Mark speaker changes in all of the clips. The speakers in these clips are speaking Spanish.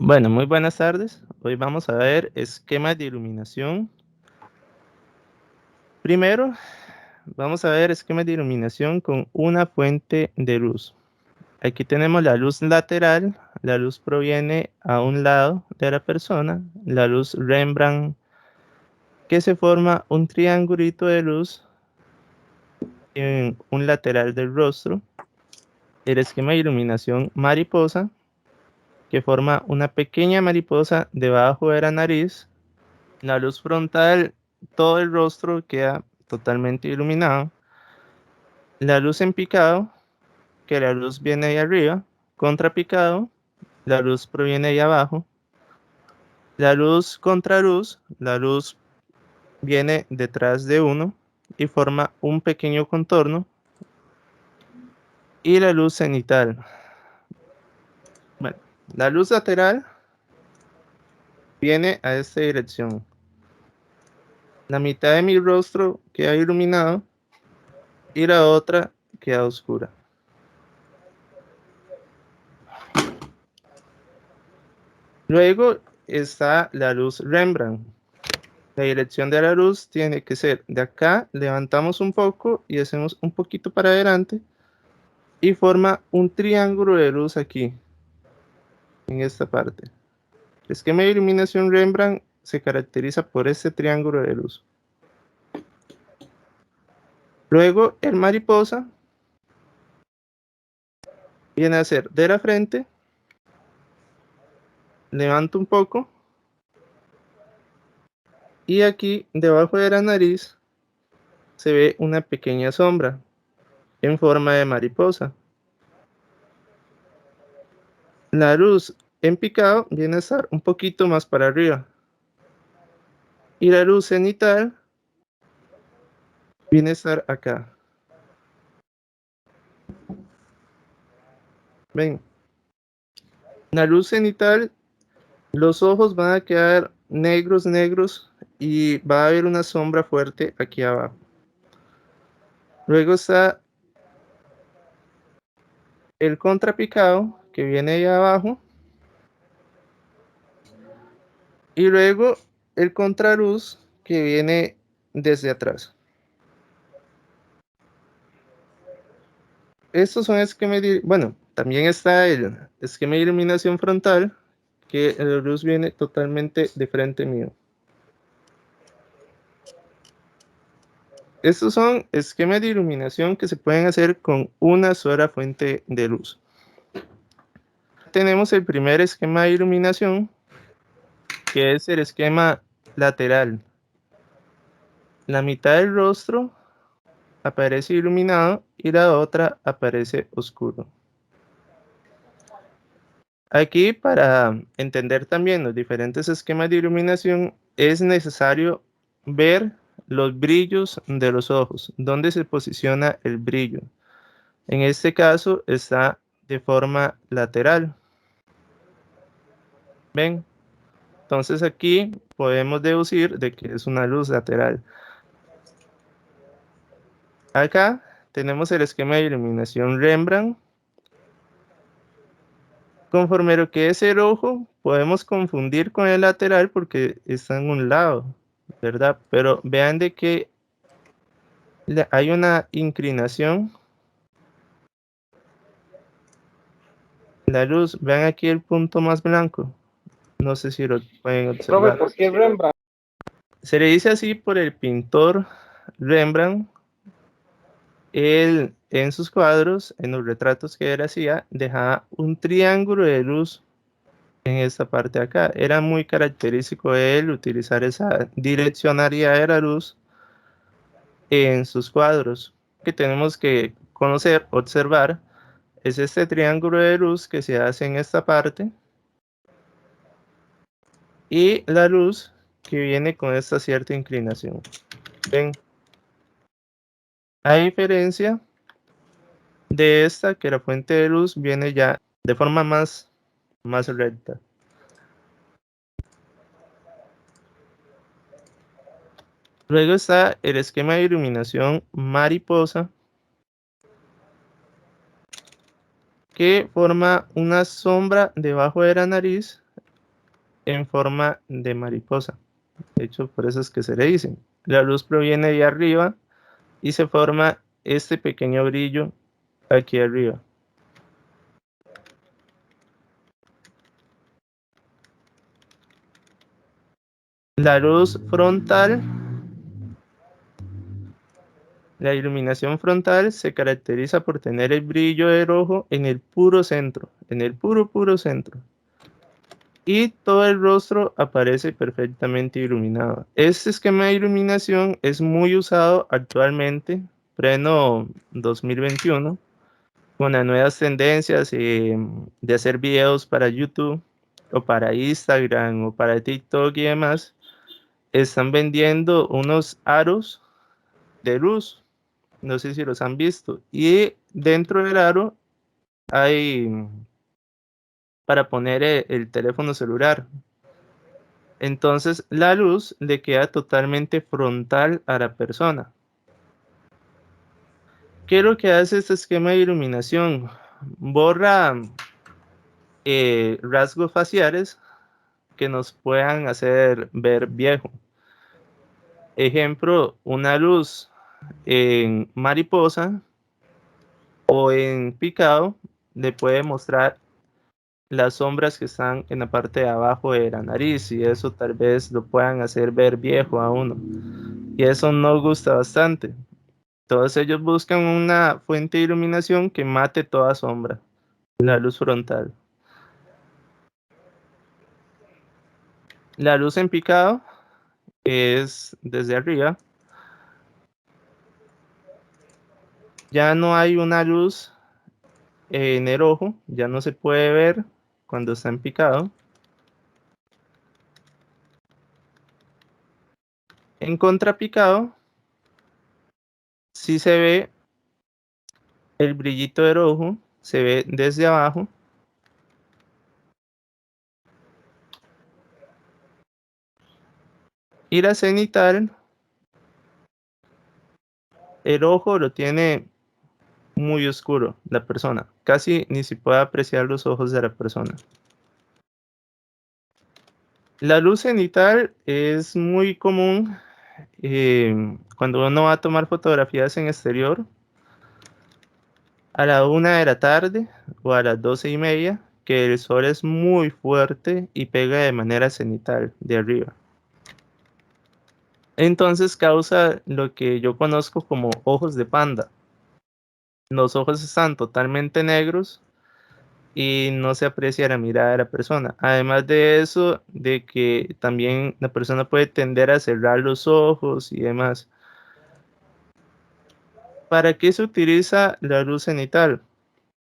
Speaker 1: Bueno, muy buenas tardes. Hoy vamos a ver esquemas de iluminación. Primero, vamos a ver esquemas de iluminación con una fuente de luz. Aquí tenemos la luz lateral. La luz proviene a un lado de la persona. La luz Rembrandt, que se forma un triangulito de luz en un lateral del rostro. El esquema de iluminación mariposa, que forma una pequeña mariposa debajo de la nariz. La luz frontal, todo el rostro queda totalmente iluminado. La luz en picado, que la luz viene de arriba. Contrapicado, la luz proviene de abajo. La luz contraluz, la luz viene detrás de uno y forma un pequeño contorno. Y la luz cenital. Bueno, la luz lateral viene a esta dirección. La mitad de mi rostro queda iluminado y la otra queda oscura. Luego está la luz Rembrandt. La dirección de la luz tiene que ser de acá, levantamos un poco y hacemos un poquito para adelante y forma un triángulo de luz aquí, en esta parte. El esquema de iluminación Rembrandt se caracteriza por este triángulo de luz. Luego el mariposa viene a ser de la frente, levanto un poco y aquí debajo de la nariz se ve una pequeña sombra en forma de mariposa. La luz en picado viene a estar un poquito más para arriba. Y la luz cenital viene a estar acá. Ven, la luz cenital, los ojos van a quedar negros, negros y va a haber una sombra fuerte aquí abajo. Luego está el contrapicado que viene ahí abajo. Y luego el contraluz que viene desde atrás. Estos son esquemas de, bueno, también está el esquema de iluminación frontal, que la luz viene totalmente de frente mío. Estos son esquemas de iluminación que se pueden hacer con una sola fuente de luz. Tenemos el primer esquema de iluminación, que es el esquema lateral. La mitad del rostro aparece iluminado y la otra aparece oscuro. Aquí, para entender también los diferentes esquemas de iluminación, es necesario ver los brillos de los ojos, dónde se posiciona el brillo. En este caso está de forma lateral. ¿Ven? Entonces aquí podemos deducir de que es una luz lateral. Acá tenemos el esquema de iluminación Rembrandt. Conforme lo que es el ojo, podemos confundir con el lateral porque está en un lado, ¿verdad? Pero vean de que hay una inclinación. La luz, vean aquí el punto más blanco. No sé si lo pueden
Speaker 2: Profe,
Speaker 1: observar.
Speaker 2: ¿por qué Rembrandt?
Speaker 1: Se le dice así por el pintor Rembrandt. Él en sus cuadros, en los retratos que él hacía, dejaba un triángulo de luz en esta parte de acá. Era muy característico de él utilizar esa direccionalidad de la luz en sus cuadros. Que tenemos que conocer, observar, es este triángulo de luz que se hace en esta parte y la luz que viene con esta cierta inclinación. ¿Ven? A diferencia de esta, que la fuente de luz viene ya de forma más recta. Luego está el esquema de iluminación mariposa, que forma una sombra debajo de la nariz en forma de mariposa. De hecho, por eso es que se le dicen. La luz proviene de arriba y se forma este pequeño brillo aquí arriba. La luz frontal, la iluminación frontal se caracteriza por tener el brillo del ojo en el puro centro, en el puro centro. Y todo el rostro aparece perfectamente iluminado. Este esquema de iluminación es muy usado actualmente, pleno 2021, con las nuevas tendencias de hacer videos para YouTube o para Instagram o para TikTok y demás. Están vendiendo unos aros de luz, no sé si los han visto, y dentro del aro hay para poner el teléfono celular. Entonces la luz le queda totalmente frontal a la persona. ¿Qué es lo que hace este esquema de iluminación? Borra rasgos faciales que nos puedan hacer ver viejo. Ejemplo, una luz en mariposa o en picado le puede mostrar las sombras que están en la parte de abajo de la nariz y eso tal vez lo puedan hacer ver viejo a uno. Y eso no gusta bastante. Todos ellos buscan una fuente de iluminación que mate toda sombra, la luz frontal. La luz en picado es desde arriba. Ya no hay una luz en el ojo, ya no se puede ver cuando está en picado. En contrapicado, sí se ve el brillito del ojo, se ve desde abajo. Y la cenital, el ojo lo tiene muy oscuro la persona, casi ni se puede apreciar los ojos de la persona. La luz cenital es muy común cuando uno va a tomar fotografías en exterior a la 1 de la tarde o a las 12:30, que el sol es muy fuerte y pega de manera cenital de arriba. Entonces causa lo que yo conozco como ojos de panda. Los ojos están totalmente negros y no se aprecia la mirada de la persona. Además de eso, de que también la persona puede tender a cerrar los ojos y demás. ¿Para qué se utiliza la luz cenital?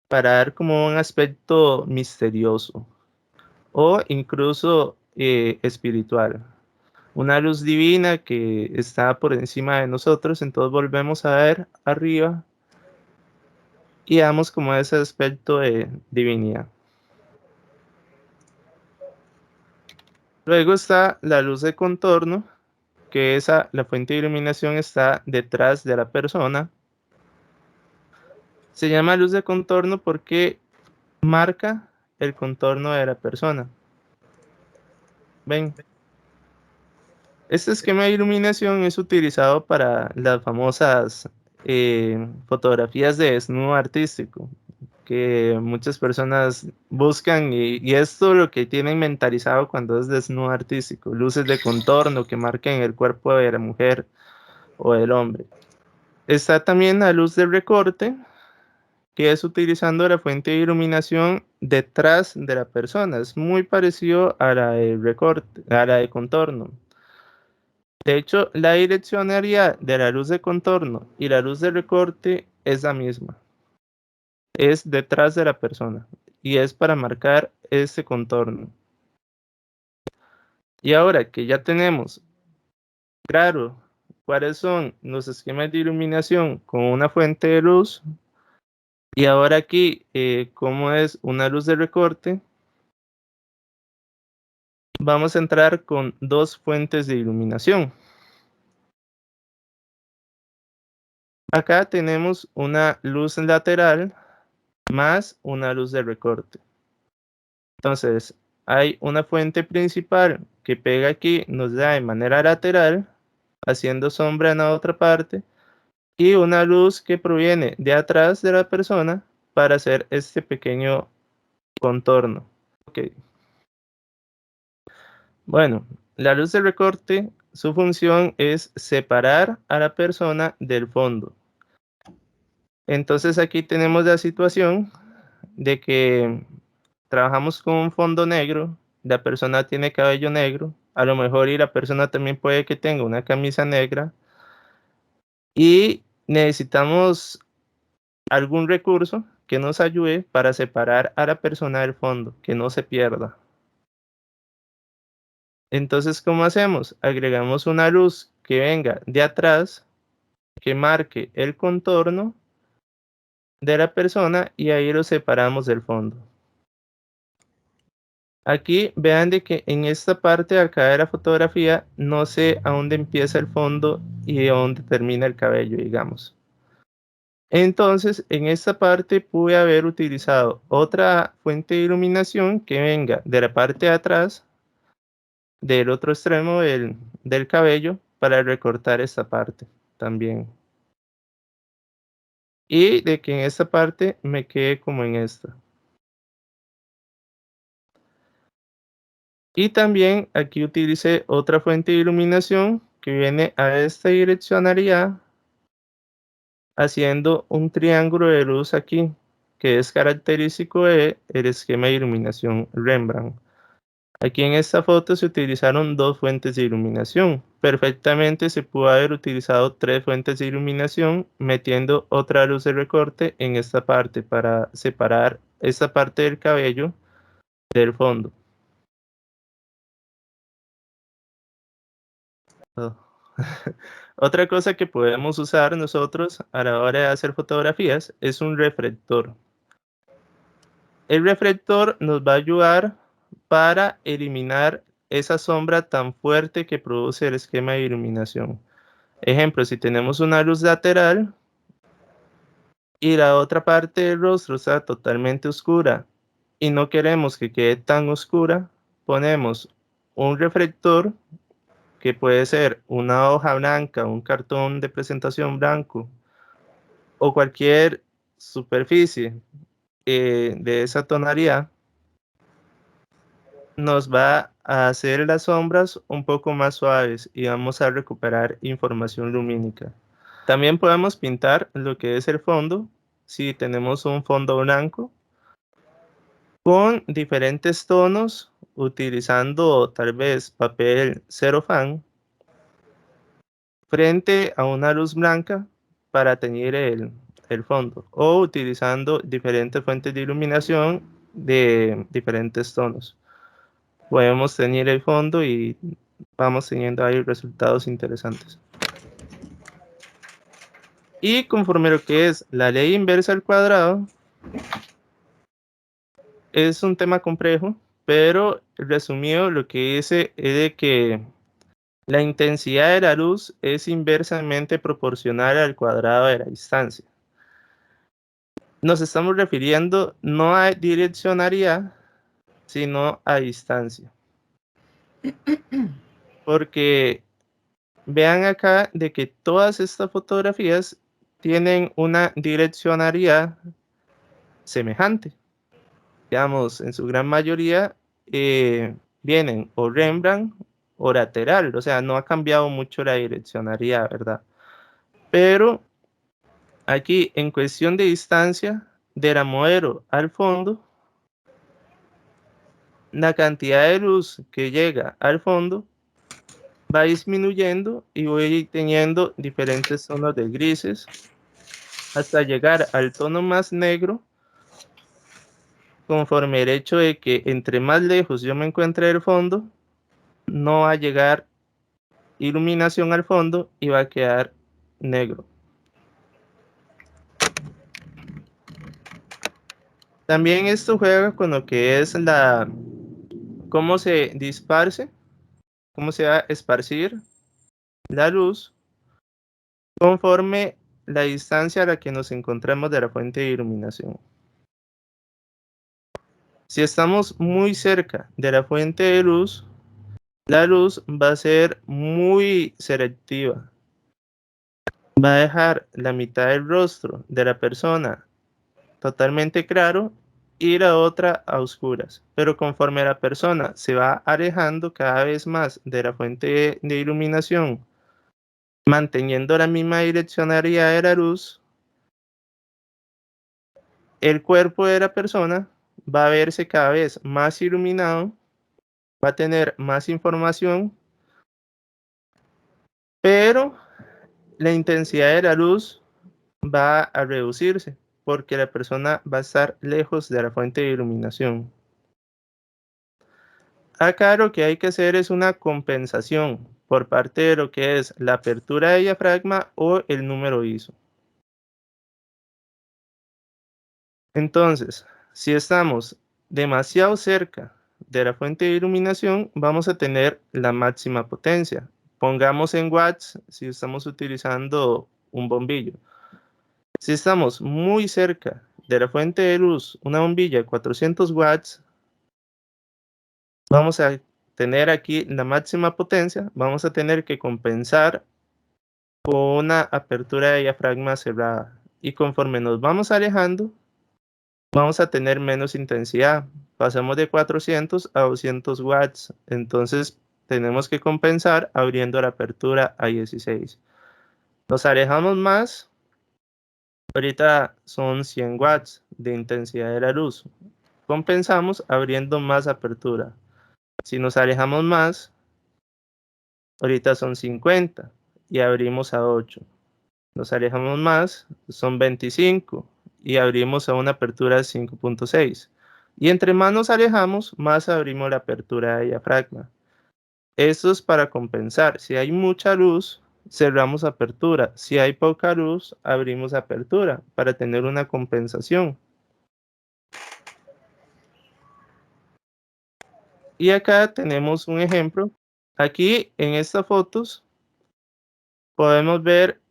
Speaker 1: Para dar como un aspecto misterioso o incluso espiritual. Una luz divina que está por encima de nosotros, entonces volvemos a ver arriba y damos como ese aspecto de divinidad. Luego está la luz de contorno, que la fuente de iluminación está detrás de la persona. Se llama luz de contorno porque marca el contorno de la persona. Ven, este esquema de iluminación es utilizado para las famosas fotografías de desnudo artístico, que muchas personas buscan y esto lo que tienen mentalizado cuando es desnudo artístico, luces de contorno que marquen el cuerpo de la mujer o del hombre. Está también la luz de recorte, que es utilizando la fuente de iluminación detrás de la persona. Es muy parecido a la de recorte, a la de contorno. De hecho, la direccionalidad de la luz de contorno y la luz de recorte es la misma. Es detrás de la persona y es para marcar ese contorno. Y ahora que ya tenemos claro cuáles son los esquemas de iluminación con una fuente de luz, y ahora aquí cómo es una luz de recorte, vamos a entrar con dos fuentes de iluminación. Acá tenemos una luz lateral más una luz de recorte. Entonces, hay una fuente principal que pega aquí, nos da de manera lateral, haciendo sombra en la otra parte, y una luz que proviene de atrás de la persona para hacer este pequeño contorno. Ok. Bueno, la luz de recorte, su función es separar a la persona del fondo. Entonces aquí tenemos la situación de que trabajamos con un fondo negro, la persona tiene cabello negro, a lo mejor y la persona también puede que tenga una camisa negra y necesitamos algún recurso que nos ayude para separar a la persona del fondo, que no se pierda. Entonces, ¿cómo hacemos? Agregamos una luz que venga de atrás, que marque el contorno de la persona y ahí lo separamos del fondo. Aquí vean de que en esta parte de acá de la fotografía no sé a dónde empieza el fondo y a dónde termina el cabello, digamos. Entonces, en esta parte pude haber utilizado otra fuente de iluminación que venga de la parte de atrás, del otro extremo del cabello, para recortar esta parte también. Y de que en esta parte me quede como en esta. Y también aquí utilicé otra fuente de iluminación que viene a esta direccionalidad haciendo un triángulo de luz aquí, que es característico del esquema de iluminación Rembrandt. Aquí en esta foto se utilizaron dos fuentes de iluminación. Perfectamente se pudo haber utilizado tres fuentes de iluminación metiendo otra luz de recorte en esta parte para separar esta parte del cabello del fondo. Oh. Otra cosa que podemos usar nosotros a la hora de hacer fotografías es un reflector. El reflector nos va a ayudar para eliminar esa sombra tan fuerte que produce el esquema de iluminación. Ejemplo, si tenemos una luz lateral y la otra parte del rostro está totalmente oscura y no queremos que quede tan oscura, ponemos un reflector que puede ser una hoja blanca, un cartón de presentación blanco o cualquier superficie de esa tonalidad, nos va a hacer las sombras un poco más suaves y vamos a recuperar información lumínica. También podemos pintar lo que es el fondo, si tenemos un fondo blanco, con diferentes tonos, utilizando tal vez papel celofán frente a una luz blanca para teñir el fondo, o utilizando diferentes fuentes de iluminación de diferentes tonos. Podemos teñir el fondo y vamos teniendo ahí resultados interesantes. Y conforme lo que es la ley inversa al cuadrado, es un tema complejo, pero resumido lo que dice es de que la intensidad de la luz es inversamente proporcional al cuadrado de la distancia. Nos estamos refiriendo no a direccionalidad, sino a distancia. Porque vean acá de que todas estas fotografías tienen una direccionalidad semejante. Digamos, en su gran mayoría vienen o Rembrandt o lateral, o sea, no ha cambiado mucho la direccionalidad, ¿verdad? Pero aquí, en cuestión de distancia, de la modelo al fondo, la cantidad de luz que llega al fondo va disminuyendo y voy teniendo diferentes tonos de grises hasta llegar al tono más negro, conforme el hecho de que entre más lejos yo me encuentre del fondo, no va a llegar iluminación al fondo y va a quedar negro. También esto juega con lo que es cómo se disparce, cómo se va a esparcir la luz conforme la distancia a la que nos encontramos de la fuente de iluminación. Si estamos muy cerca de la fuente de luz, la luz va a ser muy selectiva. Va a dejar la mitad del rostro de la persona totalmente claro y la otra a oscuras. Pero conforme la persona se va alejando cada vez más de la fuente de iluminación, manteniendo la misma direccionalidad de la luz, el cuerpo de la persona va a verse cada vez más iluminado, va a tener más información, pero la intensidad de la luz va a reducirse porque la persona va a estar lejos de la fuente de iluminación. Acá lo que hay que hacer es una compensación por parte de lo que es la apertura de diafragma o el número ISO. Entonces, si estamos demasiado cerca de la fuente de iluminación, vamos a tener la máxima potencia. Pongamos en watts si estamos utilizando un bombillo. Si estamos muy cerca de la fuente de luz, una bombilla de 400 watts, vamos a tener aquí la máxima potencia, vamos a tener que compensar con una apertura de diafragma cerrada. Y conforme nos vamos alejando, vamos a tener menos intensidad. Pasamos de 400 a 200 watts. Entonces tenemos que compensar abriendo la apertura a 16. Nos alejamos más. Ahorita son 100 watts de intensidad de la luz. Compensamos abriendo más apertura. Si nos alejamos más, ahorita son 50 y abrimos a 8. Nos alejamos más, son 25 y abrimos a una apertura de 5.6. Y entre más nos alejamos, más abrimos la apertura de diafragma. Esto es para compensar. Si hay mucha luz, cerramos apertura. Si hay poca luz, abrimos apertura para tener una compensación. Y acá tenemos un ejemplo. Aquí en estas fotos podemos ver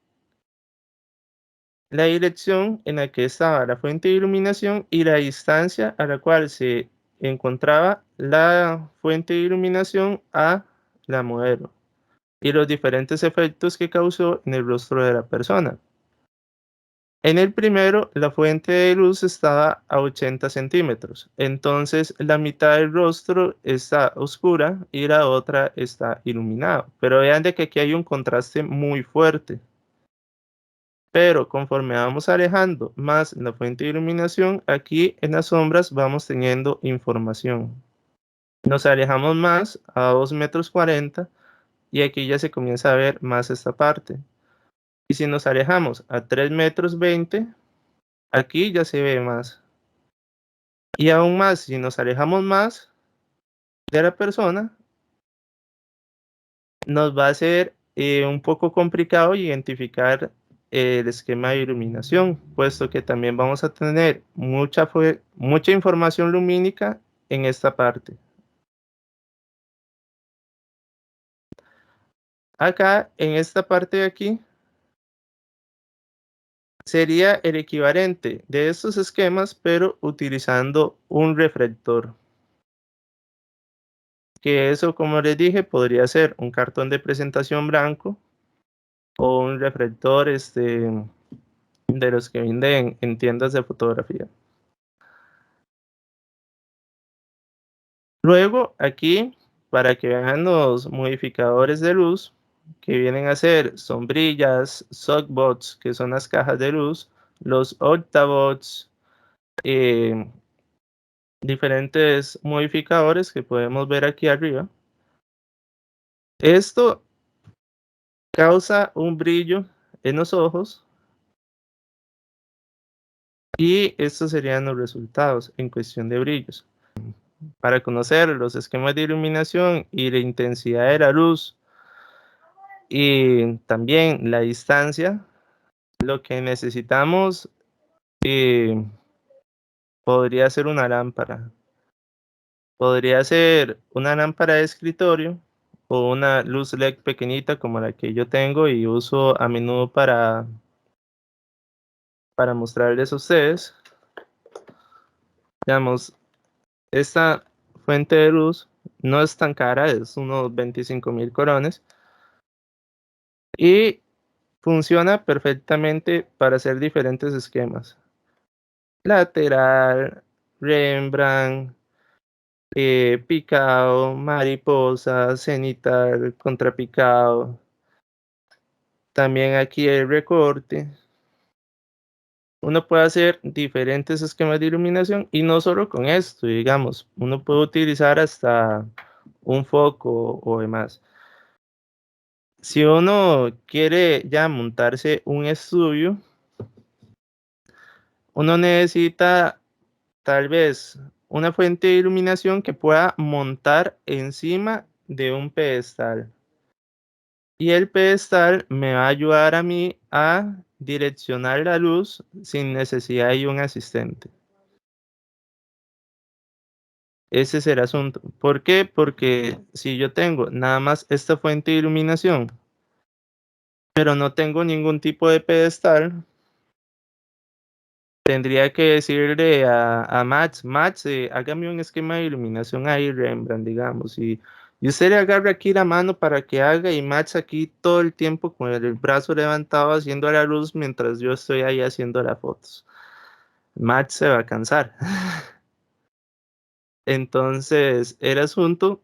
Speaker 1: la dirección en la que estaba la fuente de iluminación y la distancia a la cual se encontraba la fuente de iluminación a la modelo y los diferentes efectos que causó en el rostro de la persona. En el primero, la fuente de luz estaba a 80 centímetros, entonces la mitad del rostro está oscura y la otra está iluminada. Pero vean de que aquí hay un contraste muy fuerte. Pero conforme vamos alejando más la fuente de iluminación, aquí en las sombras vamos teniendo información. Nos alejamos más a 2,40 m y aquí ya se comienza a ver más esta parte. Y si nos alejamos a 3,20 m, aquí ya se ve más. Y aún más, si nos alejamos más de la persona, nos va a ser un poco complicado identificar el esquema de iluminación, puesto que también vamos a tener mucha información lumínica en esta parte. Acá, en esta parte de aquí, sería el equivalente de estos esquemas, pero utilizando un reflector. Que eso, como les dije, podría ser un cartón de presentación blanco o un reflector de los que venden en tiendas de fotografía. Luego, aquí, para que vean los modificadores de luz, que vienen a ser sombrillas, softbox, que son las cajas de luz, los octabots, eh, diferentes modificadores que podemos ver aquí arriba. Esto causa un brillo en los ojos y estos serían los resultados en cuestión de brillos. Para conocer los esquemas de iluminación y la intensidad de la luz y también la distancia, lo que necesitamos eh, podría ser una lámpara. Podría ser una lámpara de escritorio o una luz LED pequeñita como la que yo tengo y uso a menudo para mostrarles a ustedes. Digamos, Esta fuente de luz no es tan cara, es unos 25.000 colones y funciona perfectamente para hacer diferentes esquemas. Lateral, Rembrandt, picado, mariposa, cenital, contrapicado. También aquí el recorte. Uno puede hacer diferentes esquemas de iluminación y no solo con esto, digamos, uno puede utilizar hasta un foco o demás. Si uno quiere ya montarse un estudio, uno necesita tal vez una fuente de iluminación que pueda montar encima de un pedestal. Y el pedestal me va a ayudar a mí a direccionar la luz sin necesidad de un asistente. Ese es el asunto. ¿Por qué? Porque si yo tengo nada más esta fuente de iluminación, pero no tengo ningún tipo de pedestal, tendría que decirle a Max, hágame un esquema de iluminación ahí, Rembrandt, digamos, y usted le agarra aquí la mano para que haga, y Max aquí todo el tiempo con el brazo levantado haciendo la luz mientras yo estoy ahí haciendo las fotos. Max se va a cansar. Entonces, el asunto,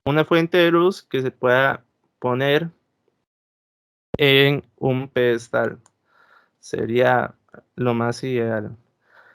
Speaker 1: una fuente de luz que se pueda poner en un pedestal sería lo más ideal.